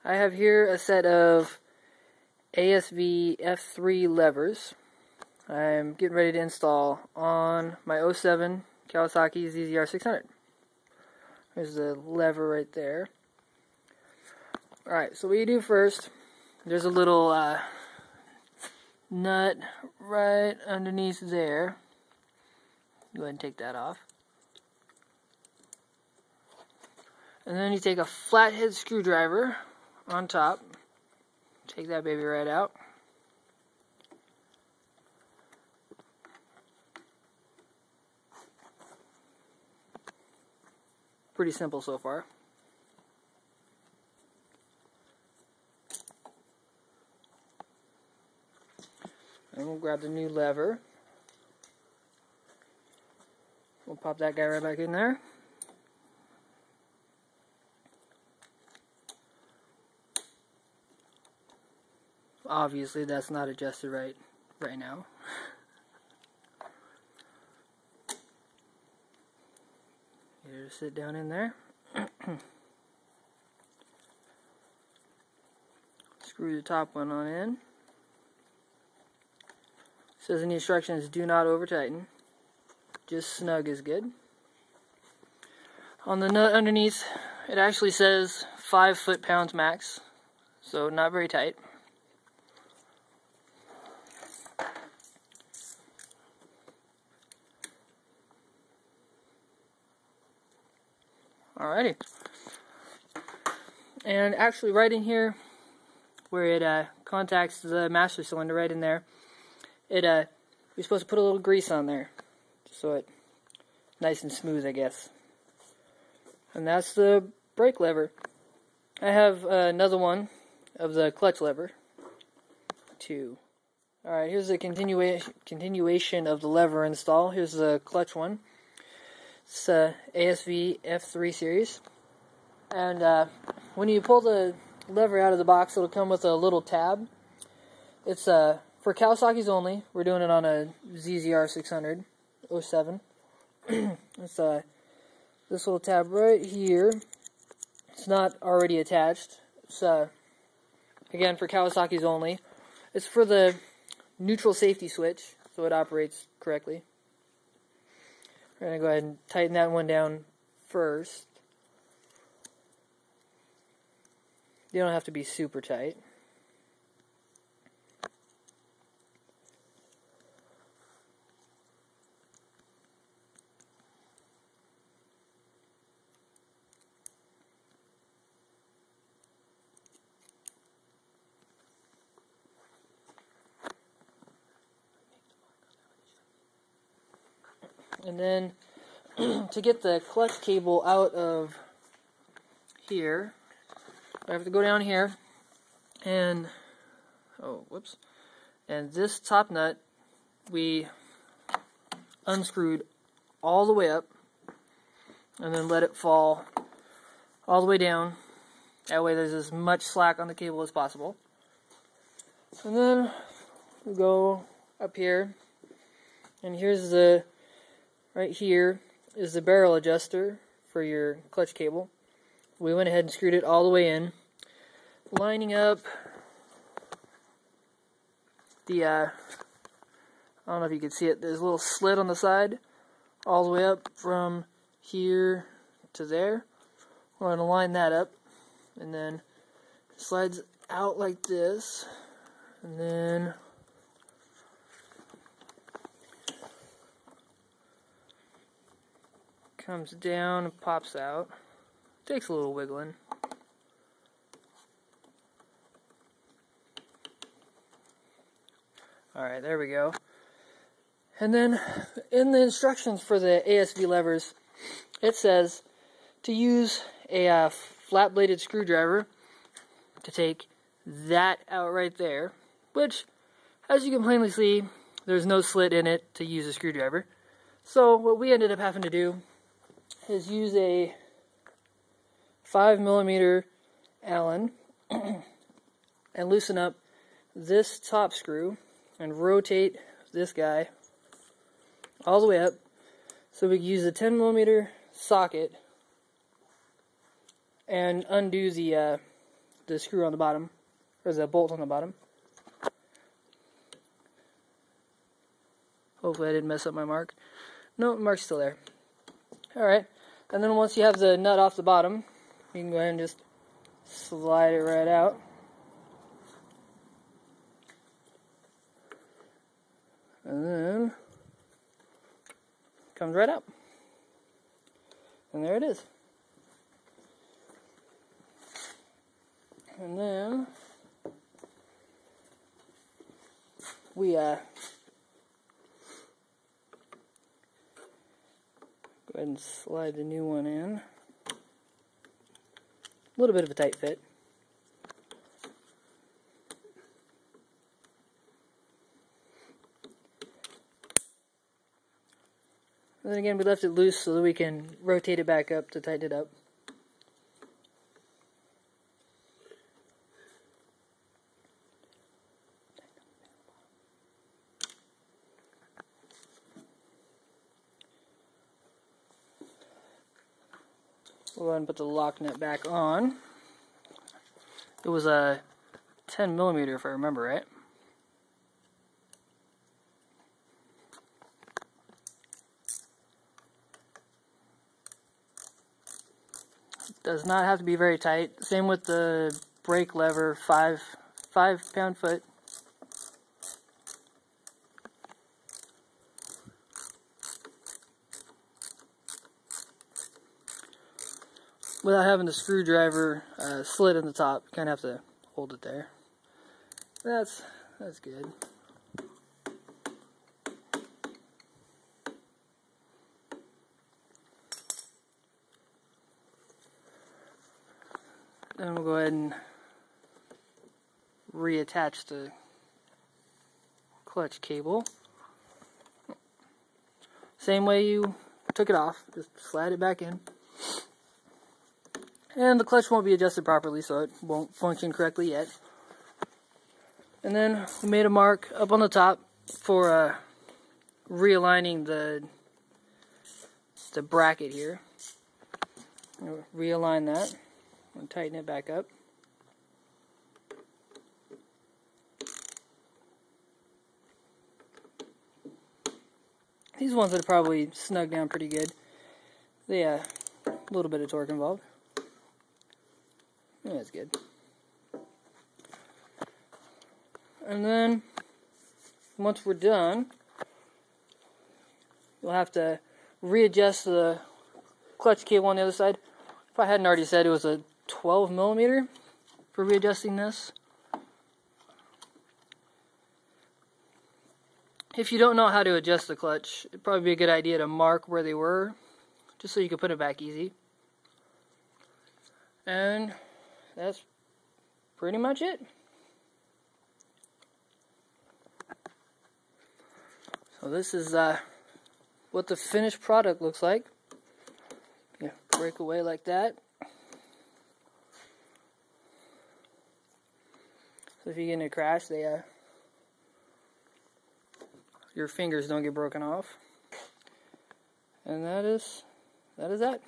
I have here a set of ASV F3 levers. I'm getting ready to install on my 07 Kawasaki zzr600. There's the lever right there. Alright, so what you do first, there's a little nut right underneath there. Go ahead and take that off. And then you take a flathead screwdriver on top. Take that baby right out. Pretty simple so far. And we'll grab the new lever. We'll pop that guy right back in there. Obviously that's not adjusted right now. You just sit down in there. Screw the top one on in. It says in the instructions, do not over tighten. Just snug is good. On the nut underneath, it actually says 5 foot-pounds max, so not very tight. Alrighty. And actually right in here, where it contacts the master cylinder, right in there, you're supposed to put a little grease on there, so it's nice and smooth, I guess. And that's the brake lever. I have another one of the clutch lever, too. Alright, here's the continuation of the lever install. Here's the clutch one. It's ASV F3 series. And when you pull the lever out of the box, it'll come with a little tab. It's for Kawasaki's only. We're doing it on a zzr600 07. It's this little tab right here. It's not already attached. It's again for Kawasaki's only. It's for the neutral safety switch, so it operates correctly. We're going to go ahead and tighten that one down first. You don't have to be super tight. And then to get the clutch cable out of here, I have to go down here and and this top nut we unscrewed all the way up and then let it fall all the way down. That way there's as much slack on the cable as possible. And then we go up here, and here's the right here is the barrel adjuster for your clutch cable. We went ahead and screwed it all the way in, lining up the, I don't know if you can see it, there's a little slit on the side, all the way up from here to there. We're going to line that up, and then it slides out like this, and then comes down and pops out. Takes a little wiggling. Alright, there we go. And then in the instructions for the ASV levers, it says to use a flat-bladed screwdriver to take that out right there, which, as you can plainly see, there's no slit in it to use a screwdriver. So what we ended up having to do is use a 5mm Allen and loosen up this top screw and rotate this guy all the way up so we can use a 10mm socket and undo the the screw on the bottom, or the bolt on the bottom. Hopefully I didn't mess up my mark. No, the mark's still there. Alright, and then once you have the nut off the bottom, you can go ahead and just slide it right out. And then comes right out. And there it is. And then we go ahead and slide the new one in. A little bit of a tight fit. And then again, we left it loose so that we can rotate it back up to tighten it up. We'll go ahead and put the lock nut back on. It was a 10 millimeter if I remember right. Does not have to be very tight. Same with the brake lever, 5 pound-foot. Without having the screwdriver slit in the top, you kind of have to hold it there. That's good. Then we'll go ahead and reattach the clutch cable. Same way you took it off, just slide it back in. And the clutch won't be adjusted properly, so it won't function correctly yet. And then we made a mark up on the top for realigning the bracket here. We'll realign that and tighten it back up. These ones are probably snug down pretty good. They a little bit of torque involved. Yeah, that's good. And then once we're done, you'll have to readjust the clutch cable on the other side. If I hadn't already said, it was a 12 millimeter for readjusting this. If you don't know how to adjust the clutch, it'd probably be a good idea to mark where they were, just so you can put it back easy. And that's pretty much it. So this is what the finished product looks like. You break away like that. So if you get in a crash, your fingers don't get broken off. And that is that.